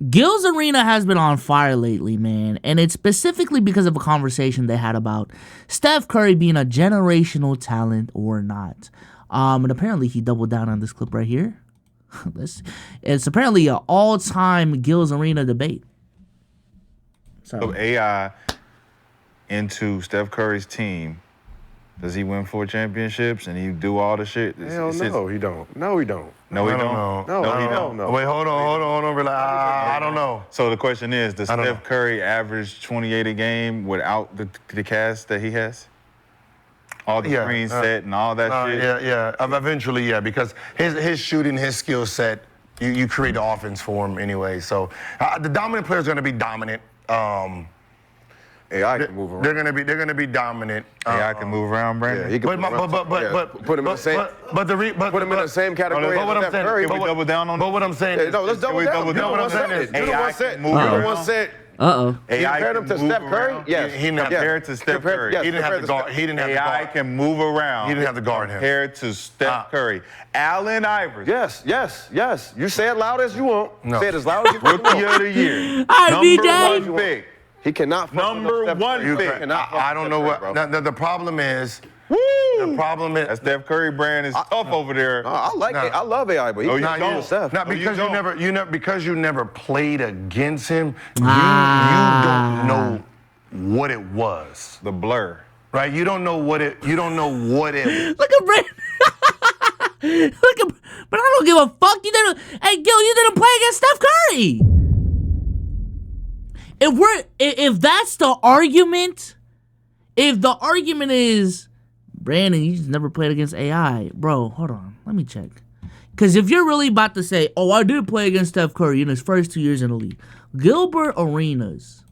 Gil's Arena has been on fire lately, man, and it's specifically because of a conversation they had about Steph Curry being a generational talent or not. And apparently he doubled down on this clip right here. It's apparently an all-time Gil's Arena debate. So AI into Steph Curry's team, does he win 4 championships and he do all the shit? Hell no, he don't. No, he don't. No, he don't. No, he don't. No. Wait, hold on. Relax. I don't know. So the question is, does Steph Curry average 28 a game without the cast that he has? All the screen set and all that shit? Yeah. Eventually, yeah, because his shooting, his skill set, you create the offense for him anyway. So the dominant player is going to be dominant. AI can move around. They're gonna be dominant. AI can move around, Brandon. Yeah, he can put him in the same. Put him in the same category as Steph Curry. Can we double down on that? But what I'm saying, no, let's double down. You know what I'm saying? You know what said. AI compared him to Steph Curry? Yes. He compared to Steph Curry. He didn't have the guard. He didn't have the guard. AI can move around. He didn't have the guard him. Compared to Steph Curry. Allen Iverson. Yes. You say it loud as you want. No. Say it as loud as you want. Rookie of the year. BJ. Number 1 pick. He cannot. Number 1 pick. I don't know what. The problem is. Woo! The problem is that Steph Curry brand is tough over there. No, I like it. I love AI, but he's not Steph. Not because you never played against him. You don't know what it was. The blur. Right? You don't know what it. You don't know what it. Look at Brandon. Look at. But I don't give a fuck. You didn't. Hey, Gil, you didn't play against Steph Curry. If that's the argument, if the argument is, Brandon, you just never played against AI, bro, hold on, let me check. Because if you're really about to say, oh, I did play against Steph Curry in his first 2 years in the league, Gilbert Arenas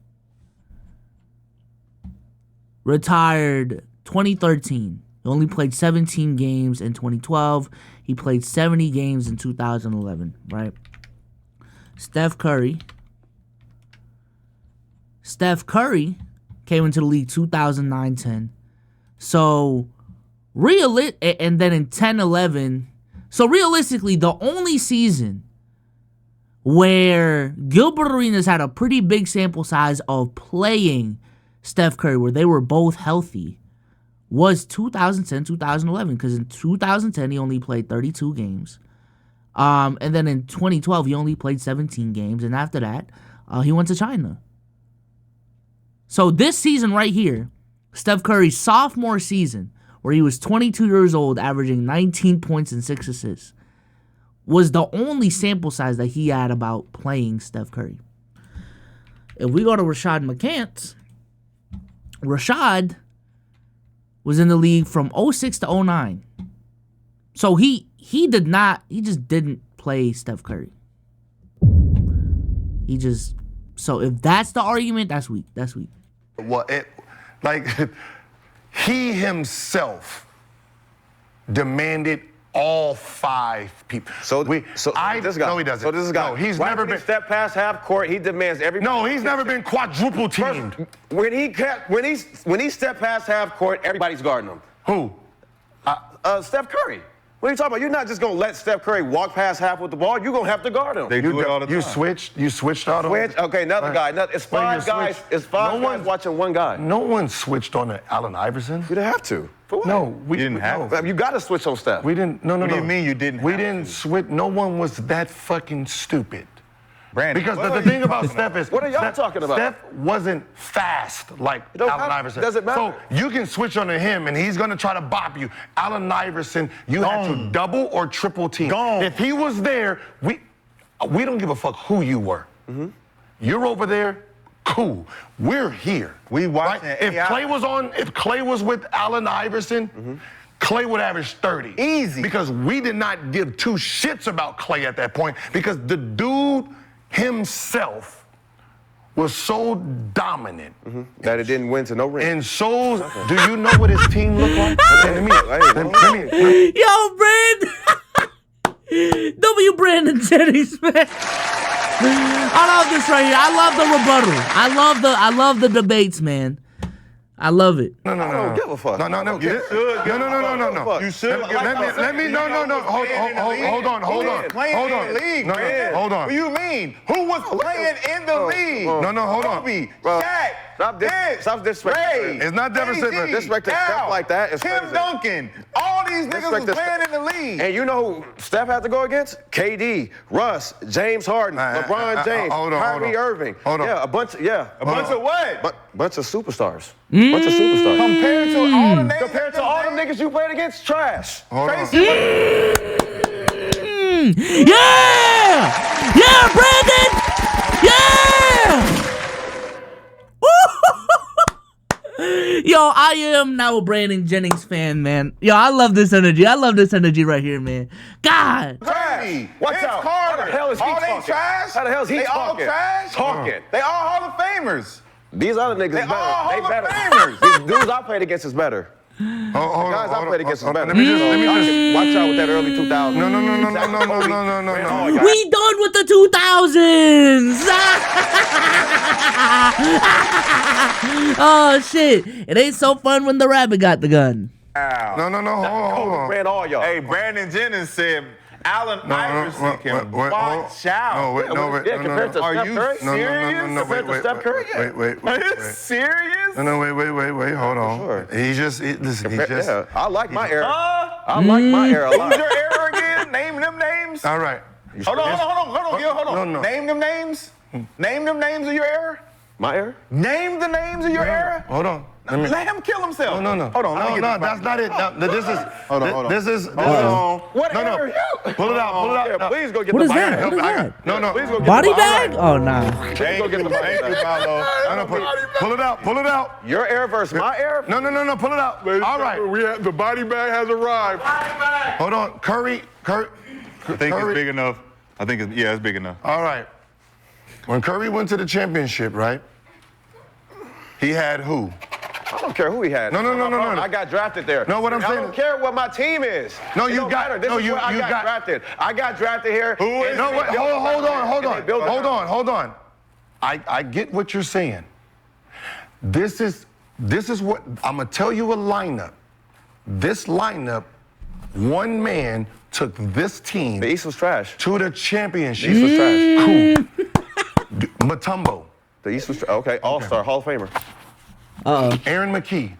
retired 2013. He only played 17 games in 2012. He played 70 games in 2011, right? Steph Curry came into the league 2009-10. So, and then in 10-11. So, realistically, the only season where Gilbert Arenas had a pretty big sample size of playing Steph Curry, where they were both healthy, was 2010-2011. Because in 2010, he only played 32 games. And then in 2012, he only played 17 games. And after that, he went to China. So this season right here, Steph Curry's sophomore season, where he was 22 years old, averaging 19 points and 6 assists, was the only sample size that he had about playing Steph Curry. If we go to Rashad McCants, Rashad was in the league from 06 to 09. So he just didn't play Steph Curry. So if that's the argument, that's weak. Well, he himself demanded all 5 people. This guy. No, he doesn't. So this guy. No, he's never been. Step past half court. He demands every. No, he's never been quadruple teamed. When he stepped past half court, everybody's guarding him. Who? Steph Curry. What are you talking about? You're not just gonna let Steph Curry walk past half with the ball. You're gonna have to guard him. They do it all the time. You switched out on him? Okay, another guy. It's 5 guys. It's 5 guys watching one guy. No one switched on Allen Iverson. You didn't have to. For what? No, we didn't have to. You got to switch on Steph. We didn't. No. What do you mean you didn't? We didn't switch. No one was that fucking stupid. Brandon, because the thing about Steph is, what are y'all talking about? Steph wasn't fast like Allen Iverson. Doesn't matter. So you can switch onto him, and he's gonna try to bop you. Allen Iverson, you had to double or triple team. If he was there, we don't give a fuck who you were. Mm-hmm. You're over there. Cool. We're here. We watching. Right? If Clay was with Allen Iverson, Clay would average 30. Easy. Because we did not give 2 shits about Clay at that point, because the dude himself was so dominant that it didn't win to no ring. And so, do you know what his team looked like? Yo, Brandon. W. Brandon Jennings, man. I love this right here. I love the rebuttal. I love the debates, man. I love it. I don't give a fuck. No. You should. No. You should. Let me. No. Hold on. Playing in the league, man. Hold on. What do you mean? Who was playing in the league? No, hold on. Kobe, Bro, Shaq, Stop disrespecting. Ray, It's not disrespecting. AD, Disrespecting Cal, stuff like that is Tim crazy. Duncan. All these niggas was playing in the league. And you know who Steph had to go against? KD, Russ, James Harden, LeBron James, Kyrie Irving. Hold on. Yeah, a bunch of what? bunch of superstars. Bunch of superstars. Compared to all the names. Compared to all the niggas you played against, trash. Yeah, Brandon. Yeah. Yo, I am now a Brandon Jennings fan, man. Yo, I love this energy. I love this energy right here, man. God. Trash. What's up? Carter. How the hell is he all talking? they trash? How the hell is he they talking? all trash? Talking. They all Hall of Famers. These other niggas They better. all They Hall of better. Famers. These dudes I played against is better. Hold Guys I played against is better. Let me just. Watch out with that early 2000s. No. We done with the 2000s. Oh shit! It ain't so fun when the rabbit got the gun. No. Hold on. Ran all y'all. Hey, Brandon Jennings said Allen Iverson can watch out. Compared to Are Steph you Curry? serious? Compared to Steph Curry? Wait. Are you serious? No, wait, hold on. Sure. Listen, Yeah, I like my era. I like my era a lot. Who's your era again? Name them names. all right. Hold on. No. Name them names. Name them names of your era. My era? Name the names of your era. Hold on. Let him kill himself. No. Hold on. No, that's not it. No, this is. Hold on. This is. What No. era you? Pull it out. Yeah, No. please go get What the is body that? bag. What is that? No. Please go get Body the bag? Oh nah. Go get the body Thank you, bag. Paulo. Pull it out. Your era versus my era? No, pull it out. All right. We have, the body bag has arrived. Hold on. Curry. I think it's big enough. It's big enough. All right. When Curry went to the championship, right? He had who? I don't care who he had. No. I got drafted there. No, what I'm saying- I don't care what my team is. No, It you don't got- matter. This no, is you- where I you got got- drafted. I got drafted here. Who is No, wait, hold on. Hold on. I get what you're saying. This is what I'm gonna tell you a lineup. This lineup, one man took this team The East was trash. to the championship. The East was trash. Cool. Mutombo, The East was trash. Okay, All-Star, Hall of Famer. Aaron McKee,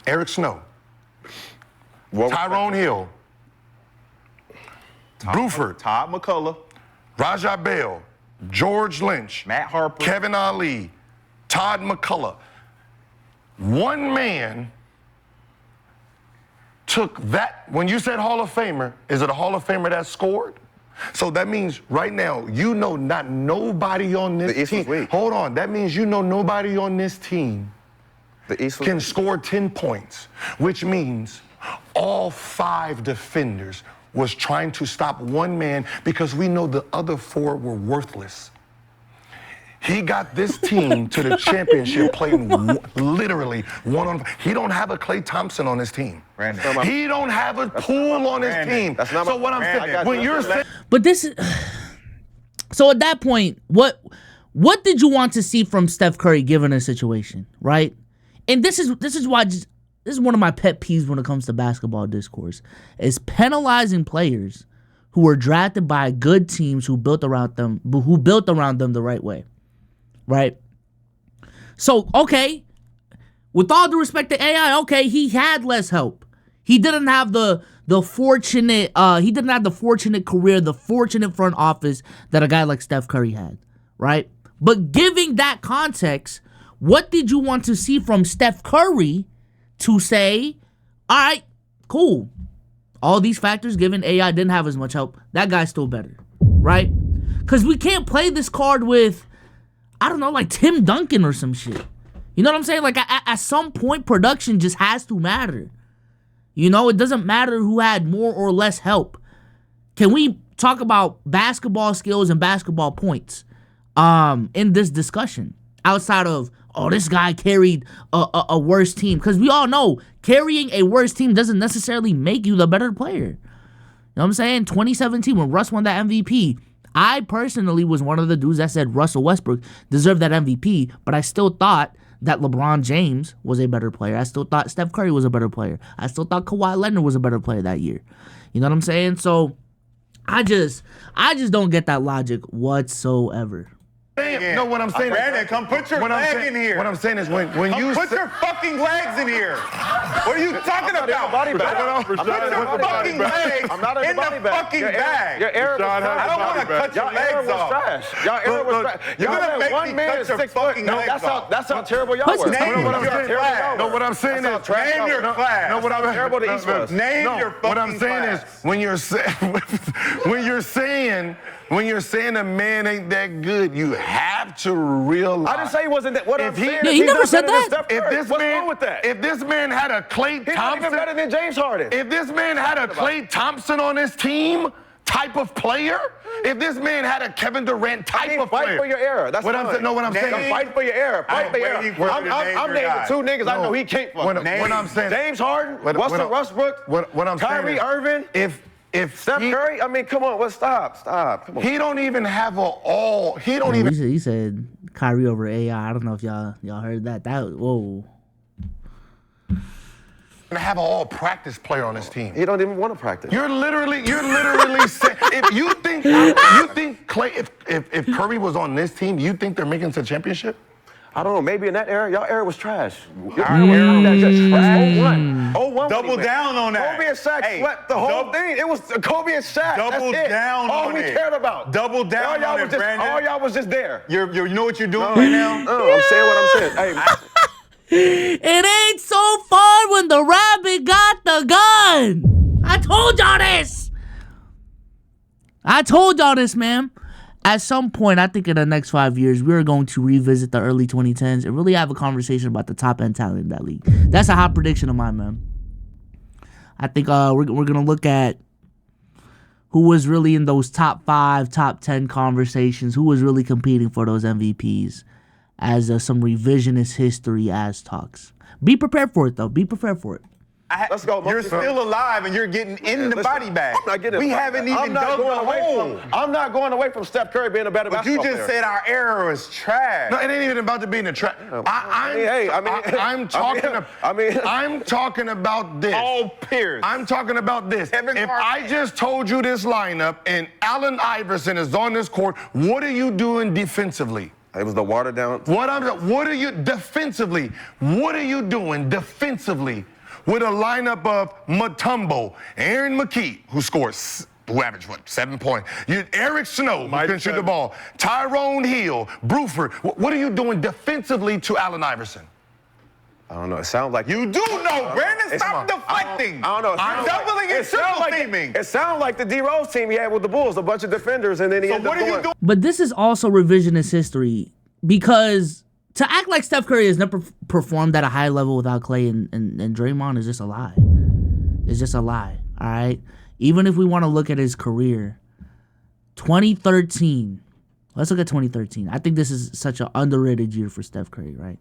Eric Snow, What was- Tyrone Hill, Bruford, Todd McCullough, Rajah Bell, George Lynch, Matt Harper. Kevin Ali, Todd McCullough. One man took that. When you said Hall of Famer, is it a Hall of Famer that scored? So that means right now, not nobody on this The East team. was weak. Hold on, that means nobody on this team The East was can score 10 points, which means all 5 defenders was trying to stop one man because we know the other 4 were worthless. He got this team to the championship playing literally one-on-one. He don't have a Klay Thompson on his team. Brandon. He don't have a Poole on his team. That's not So my- what I'm Brandon, I saying, got when you. you're saying, But this is so at that point, what did you want to see from Steph Curry given a situation, right? And this is why this is one of my pet peeves when it comes to basketball discourse, is penalizing players who were drafted by good teams who built around them the right way. Right? So, okay, with all due respect to AI, okay, he had less help. He didn't have the fortunate career, the fortunate front office that a guy like Steph Curry had, right? But giving that context, what did you want to see from Steph Curry to say, all right, cool. All these factors, given AI didn't have as much help, that guy's still better, right? Because we can't play this card with, I don't know, like Tim Duncan or some shit. You know what I'm saying? Like, at some point, production just has to matter. You know, it doesn't matter who had more or less help. Can we talk about basketball skills and basketball points in this discussion? Outside of, oh, this guy carried a worse team. Because we all know carrying a worse team doesn't necessarily make you the better player. You know what I'm saying? 2017, when Russ won that MVP, I personally was one of the dudes that said Russell Westbrook deserved that MVP, but I still thought that LeBron James was a better player. I still thought Steph Curry was a better player. I still thought Kawhi Leonard was a better player that year. You know what I'm saying? So I just don't get that logic whatsoever. No, what I'm saying Brandon, come put your leg in here. What I'm saying is when you put your fucking legs in here. What are you talking about? Body bag. Put your fucking legs I'm not in the fucking bag. Your error was I don't want to cut your legs off. Y'all error was trash. You're gonna make me cut your fucking legs off. That's how terrible y'all were. Name your class. No, what I'm saying is name your class. No, what I'm terrible the East was. Name your fucking class. What I'm saying is when you're saying a man ain't that good, you have to realize. I didn't say he wasn't that. What I'm saying Yeah, is he he's never not said better than that. Steph Curry. What's wrong with that? If this man had a Klay He's not even Thompson, better than James Harden. if this man had a Klay Thompson on his team type of player, if this man had a Kevin Durant type of player. Fight for your error. That's what I'm saying. No, what I'm saying. Fight for your error. Fight for your error. I'm naming two niggas I know he can't fuck. What I'm saying. James Harden, Russell Westbrook, what I'm saying Kyrie Irving. If Steph Curry, I mean, come on, stop. Come on. He don't even have He don't even. He said Kyrie over AI. I don't know if y'all heard that. Whoa. Have an all-practice player on his team. He don't even want to practice. You're literally saying if you think Klay, if Curry was on this team, you think they're making it to the championship? I don't know. Maybe in that era, y'all era was trash. Your era was just trash. 0-1. Double down on that. Kobe and Shaq swept the whole thing. It was Kobe and Shaq. Double down all on we it. cared about. Double down on it, Brandon. All y'all was just there. You know what you're doing right now? No, I'm saying what I'm saying. Hey. It ain't so fun when the rabbit got the gun. I told y'all this, man. At some point, I think in the next 5 years, we're going to revisit the early 2010s and really have a conversation about the top-end talent in that league. That's a hot prediction of mine, man. I think we're going to look at who was really in those top 5, top 10 conversations, who was really competing for those MVPs as some revisionist history as talks. Be prepared for it, though. Be prepared for it. Let's go. You're still alive and you're getting in the body bag. I'm not getting we haven't even dug the hole. I'm not going away from Steph Curry being a better basketball player. You just said our era was trash. No, it ain't even about to be in the trash. I'm talking about this. All peers. I'm talking about this. If I just told you this lineup and Allen Iverson is on this court, what are you doing defensively? It was the watered down. What are you defensively? What are you doing defensively? With a lineup of Mutombo, Aaron McKee, who averaged, 7 points? Eric Snow, who can shoot the ball. Tyrone Hill, Bruford. What are you doing defensively to Allen Iverson? I don't know. It sounds like you do know, Brandon. Stop deflecting. I don't know. I'm doubling and triple teaming. It sounds like the D Rose team he had with the Bulls, a bunch of defenders, and then he ended up going. But this is also revisionist history because to act like Steph Curry has never performed at a high level without Klay and Draymond is just a lie. It's just a lie, all right? Even if we want to look at his career, 2013, let's look at 2013. I think this is such an underrated year for Steph Curry, right?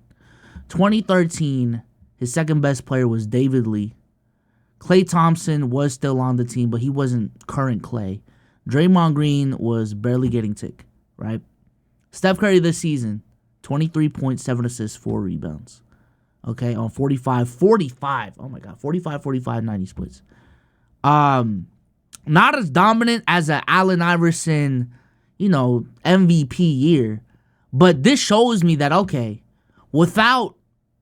2013, his second best player was David Lee. Klay Thompson was still on the team, but he wasn't current Klay. Draymond Green was barely getting tick, right? Steph Curry this season, 23 points, 7 assists, 4 rebounds. Okay, on 45, oh my God, 45, 90 splits. Not as dominant as an Allen Iverson, MVP year. But this shows me that, okay, without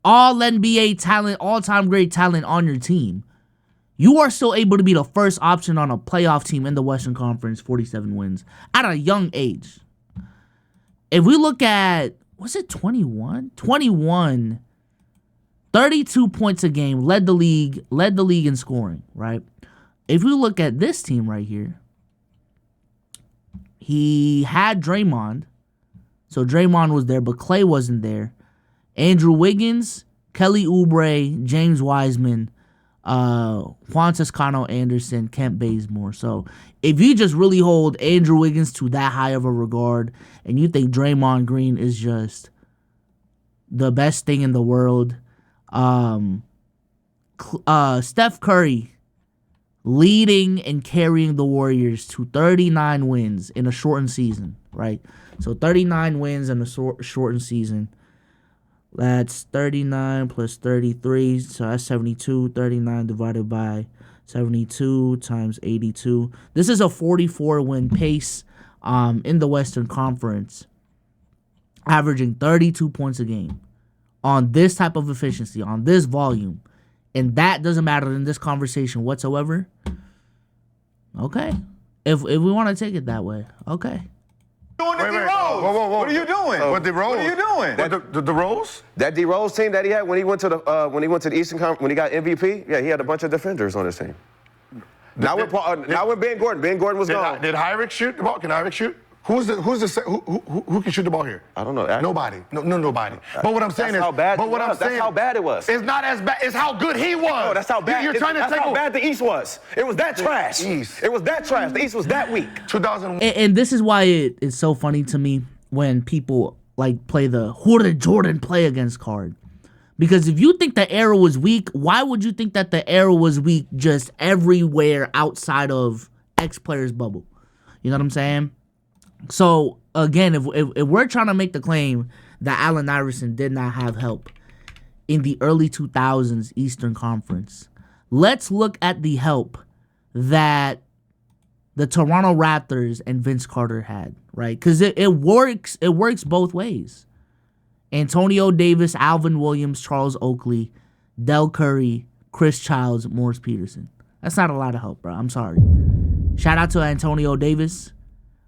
all NBA talent, all-time great talent on your team, you are still able to be the first option on a playoff team in the Western Conference, 47 wins, at a young age. If we look at, was it 21? 21, 32 points a game, led the league in scoring, right? If we look at this team right here, he had Draymond. So Draymond was there, but Klay wasn't there. Andrew Wiggins, Kelly Oubre, James Wiseman, Juan Toscano Anderson, Kent Bazemore. So if you just really hold Andrew Wiggins to that high of a regard and you think Draymond Green is just the best thing in the world, Steph Curry leading and carrying the Warriors to 39 wins in a shortened season, right? So 39 wins in a shortened season. That's 39 plus 33, so that's 72. 39 divided by 72 times 82. This is a 44-win pace in the Western Conference, averaging 32 points a game on this type of efficiency, on this volume. And that doesn't matter in this conversation whatsoever. Okay. If we want to take it that way, okay. Doing the D-Rose. Whoa. What are you doing? What D-Rose? What are you doing? The Rose? That D Rose team that he had when he went to the Eastern Conference, when he got MVP, yeah, he had a bunch of defenders on his team. Now with Ben Gordon was gone. Did Hyrick shoot the ball? Can Hyrick shoot? Who can shoot the ball here? I don't know. Actually. Nobody. No, nobody. But what I'm saying That's is, how bad but what it I'm was. saying, That's how bad it was. It's not as bad. It's how good he was. No, that's how bad. You're trying to that's take how bad the East was. It was that trash. East. It was that trash. The East was that weak. 2001. And this is why it is so funny to me when people like play the who did Jordan play against card. Because if you think the era was weak, why would you think that the era was weak just everywhere outside of X players' bubble? You know what I'm saying? So again, if we're trying to make the claim that Allen Iverson did not have help in the early 2000s Eastern Conference, let's look at the help that the Toronto Raptors and Vince Carter had, right? Because it works both ways. Antonio Davis, Alvin Williams, Charles Oakley, Del Curry, Chris Childs, Morris Peterson. That's not a lot of help, bro. I'm sorry. Shout out to Antonio Davis,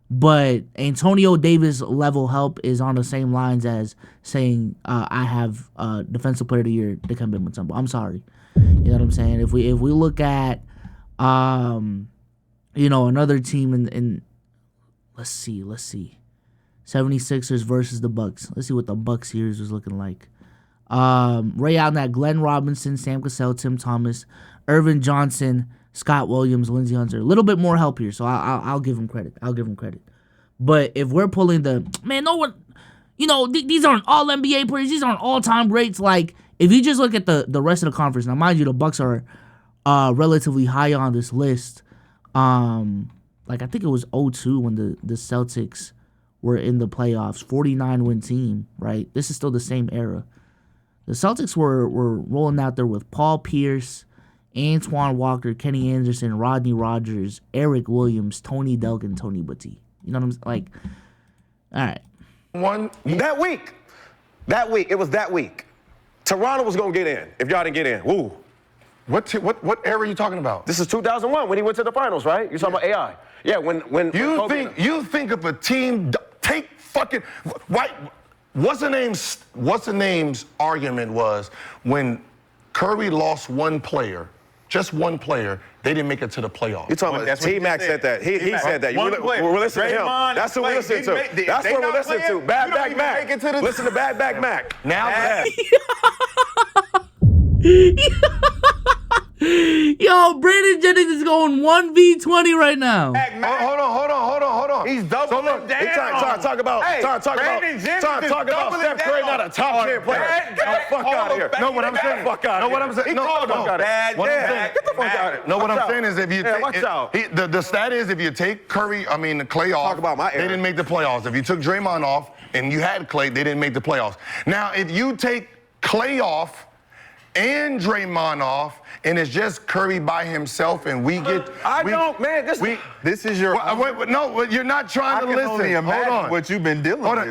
but Antonio Davis level help is on the same lines as saying I have Defensive Player of the Year, Dikembe Mutombo. I'm sorry. You know what I'm saying? If we look at another team in let's see. 76ers versus the Bucks. Let's see what the Bucks series was looking like. Ray Allen had Glenn Robinson, Sam Cassell, Tim Thomas, Irvin Johnson, Scott Williams, Lindsey Hunter. A little bit more help here, so I'll give him credit. But if we're pulling no one, these aren't all NBA players. These aren't all-time greats. Like, if you just look at the rest of the conference, now mind you, the Bucks are relatively high on this list. I think it was 0-2 when the Celtics were in the playoffs, 49-win team, right? This is still the same era. The Celtics were rolling out there with Paul Pierce, Antoine Walker, Kenny Anderson, Rodney Rogers, Eric Williams, Tony Delkin, Tony Batty. You know what I'm saying? Like, all right. That week. It was that week. Toronto was going to get in if y'all didn't get in. Woo. What era are you talking about? This is 2001 when he went to the finals, right? You're talking about AI. Yeah, when you think of a team take fucking right. What's the name's argument was when Curry lost one player, just one player, they didn't make it to the playoffs. You're talking about T-Mac said that. He said that. We're listening to him. That's what we're listening to. That's what we're listening to. Bad Back Mac. Listen to Bad Back Mac. Now Yo, Brandon Jennings is going 1v20 right now. Hold on. He's doubling down. Trying to talk about Steph Curry, not a top 10 player. Get the fuck out of here. No, what I'm saying. Fuck out of here. Get the fuck out of here. No, what I'm saying is if you watch out. The stat is if you take Clay off, Talk about my era. they didn't make the playoffs. If you took Draymond off and you had Clay, they didn't make the playoffs. Now, if you take Clay off and Draymond off, and it's just Curry by himself, and we get. This is your. No, you're not trying to listen. I can only imagine Hold on. what you've been dealing with, bro.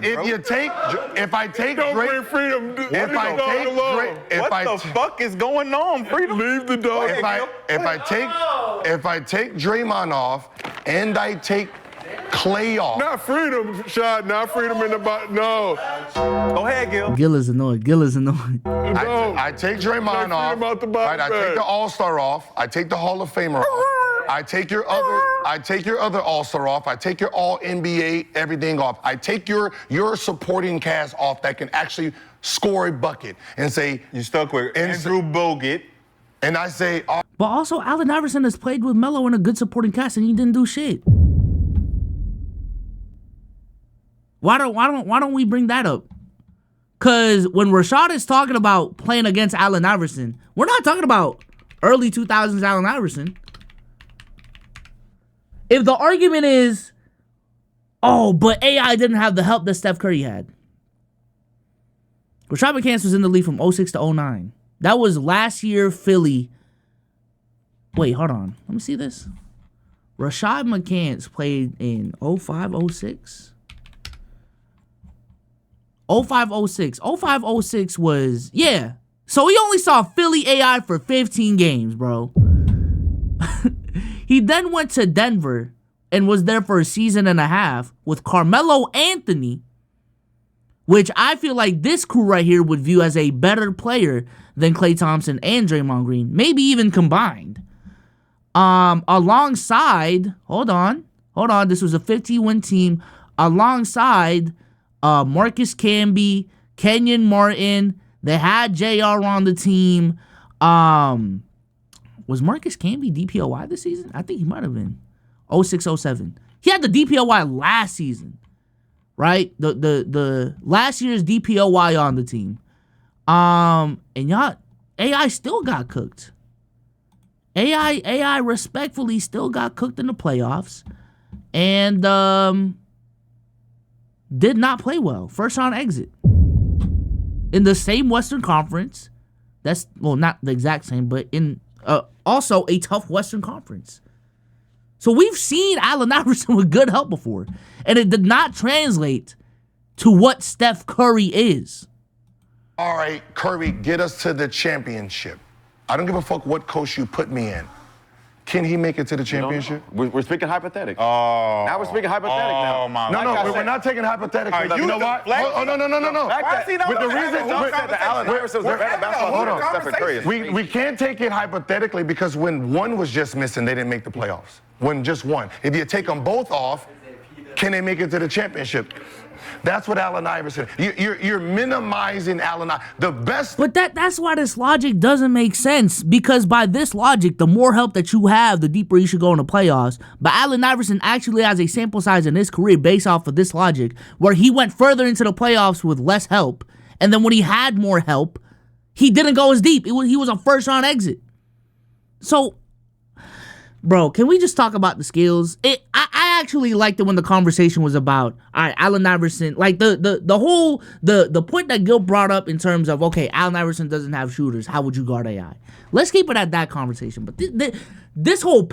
If I take Don't Drake, bring freedom. if I take Drake, What the fuck is going on, Freedom? Leave the dog. if I take Draymond off, and I take Clay off. Not freedom, Shad. Not freedom in the bottom. No. Go ahead, Gil. Gil is annoyed. I take Draymond off. Right, I take the All-Star off. I take the Hall of Famer off. I take your other All-Star off. I take your All-NBA everything off. I take your supporting cast off that can actually score a bucket and say You stuck with Andrew Bogut. and I say But also, Allen Iverson has played with Melo in a good supporting cast, and he didn't do shit. Why don't we bring that up? Cause when Rashad is talking about playing against Allen Iverson, we're not talking about early 2000s Allen Iverson. If the argument is, oh, but AI didn't have the help that Steph Curry had. Rashad McCants was in the league from 06 to 09. That was last year Philly. Wait, hold on. Let me see this. Rashad McCants played in 05, 06. 05, 06. 05, 06 was, yeah. So he only saw Philly AI for 15 games, bro. He then went to Denver and was there for a season and a half with Carmelo Anthony, which I feel like this crew right here would view as a better player than Klay Thompson and Draymond Green, maybe even combined. Alongside, hold on, this was a 15-win team, alongside Marcus Camby, Kenyon Martin. They had JR on the team. Was Marcus Camby DPOY this season? I think he might have been. 06, 07. He had the DPOY last season, right? The last year's DPOY on the team. And y'all, AI still got cooked. AI respectfully still got cooked in the playoffs. And did not play well. First round exit. In the same Western Conference. That's, well, not the exact same, but in also a tough Western Conference. So we've seen Allen Iverson with good help before. And it did not translate to what Steph Curry is. All right, Curry, get us to the championship. I don't give a fuck what coach you put me in. Can he make it to the championship? We're speaking hypothetical. Oh. Now we're speaking hypothetical now. My No, we're not taking hypothetical. You know what? Oh, no. Why is he not With the reason that Allen Iverson was a better basketball player than Steph Curry. We can't take it hypothetically because when one was just missing, they didn't make the playoffs. When just one. If you take them both off, can they make it to the championship? That's what Allen Iverson. You're minimizing Allen Iverson. The best. But that's why this logic doesn't make sense. Because by this logic, the more help that you have, the deeper you should go in the playoffs. But Allen Iverson actually has a sample size in his career based off of this logic, where he went further into the playoffs with less help, and then when he had more help, he didn't go as deep. He was a first round exit. So, bro, can we just talk about the skills? I actually liked it when the conversation was about, all right, Allen Iverson, like the point that Gil brought up in terms of, okay, Allen Iverson doesn't have shooters. How would you guard AI? Let's keep it at that conversation. But this whole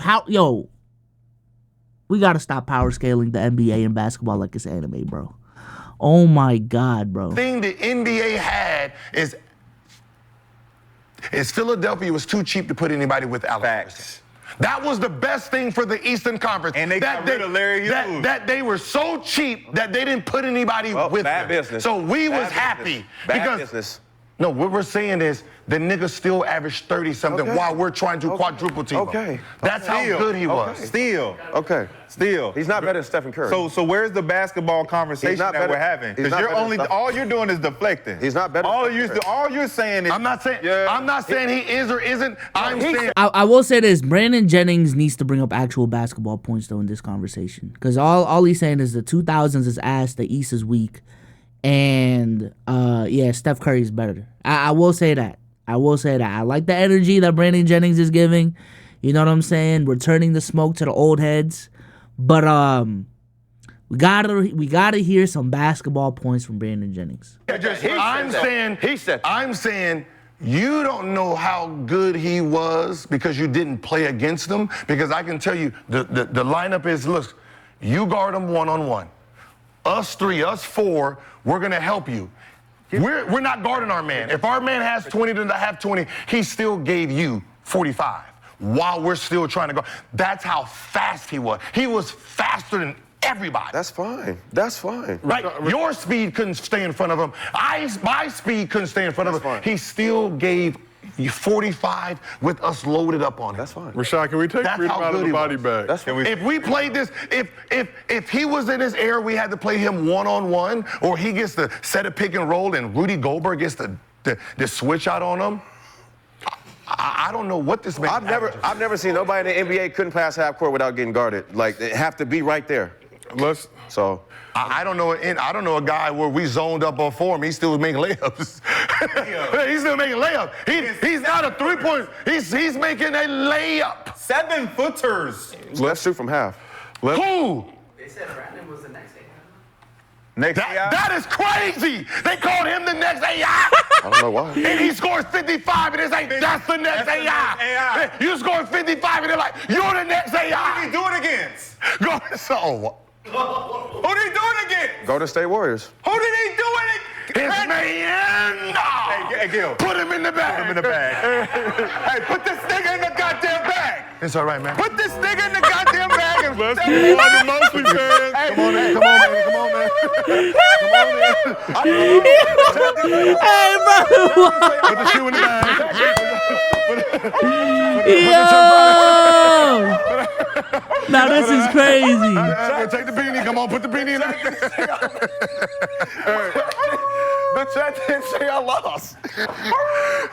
we got to stop power scaling the NBA and basketball like it's anime, bro. Oh my God, bro. The thing the NBA had is Philadelphia was too cheap to put anybody with Allen Iverson. That was the best thing for the Eastern Conference. And they got rid of Larry Hughes. That they were so cheap that they didn't put anybody with bad them. Business. So we bad was business. happy. Bad business. No, what we're saying is the nigga still averaged 30-something while we're trying to quadruple team him. Okay. That's how good he was. Still. He's not better than Stephen Curry. So where's the basketball conversation that we're having? Because all you're doing is deflecting. He's not better. All you're saying is. I'm not saying he is or isn't. I'm saying. I will say this: Brandon Jennings needs to bring up actual basketball points though in this conversation, because all he's saying is the 2000s is ass, the East is weak, and Steph Curry is better. I will say that. I like the energy that Brandon Jennings is giving. You know what I'm saying? Returning the smoke to the old heads. But we gotta hear some basketball points from Brandon Jennings. I'm saying you don't know how good he was because you didn't play against him. Because I can tell you the lineup is, look, you guard him one-on-one. Us three, us four, we're gonna help you. We're not guarding our man. If our man has 20 to have 20, he still gave you 45 while we're still trying to go. That's how fast he was. He was faster than everybody. That's fine. Right? Your speed couldn't stay in front of him. My speed couldn't stay in front of him. Fine. He still gave you 45 with us loaded up on him. That's fine. Rashad, can we take freedom out of the body bag? That's fine. If we played this, if he was in his era, we had to play him one-on-one, or he gets to set a pick and roll and Rudy Gobert gets to switch out on him. I don't know what this man. I've never seen nobody in the NBA couldn't pass half court without getting guarded. Like they have to be right there. I don't know a guy where we zoned up on form. He still was making layups. He's still making layups. He's not a 3-point. He's making a layup. 7-footers. Let's shoot from half. Who? They said Brandon was the next Next AI? That is crazy. They called him the next AI. I don't know why. And he scores 55, and it's like, that's the next That's the AI. next AI. You scored 55, and they're like, you're the next AI. Who did he do it against? Go, so, Who did he do it against? Golden State Warriors. Who did he do it against? his man. Hey, Gil. Put him in the bag. Put him in the bag. Hey, put this nigga in the goddamn bag. It's all right, man. Put this nigga in the goddamn bag and Let's move on to Mosley fans. Hey, Come on, man. Come on, man. Come on, man. Come on, man. Hey, bro. Put the shoe in the bag. Yo. Now this is crazy. Take the beanie. Come on, put the beanie in The chat didn't say I lost.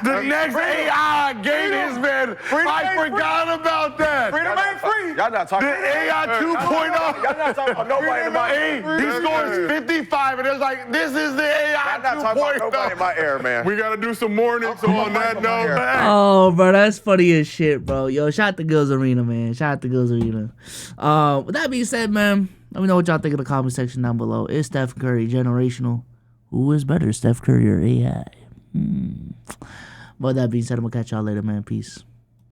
The next AI gave his man. I forgot about that. Freedom ain't free. Y'all not talking. The AI 2.0. Y'all not talking about nobody in my Hey, he scores 55, and it's like, this is the AI Y'all not talking about nobody in 2.0. my air, man. We got to do some morning. So on that note, Oh, bro, that's funny as shit, bro. Yo, shout out to Gills Arena, man. Shout out to Gills Arena. With that being said, man, let me know what y'all think in the comment section down below. Is Steph Curry generational? Who is better, Steph Curry or AI? But that being said, I'm gonna catch y'all later, man. Peace.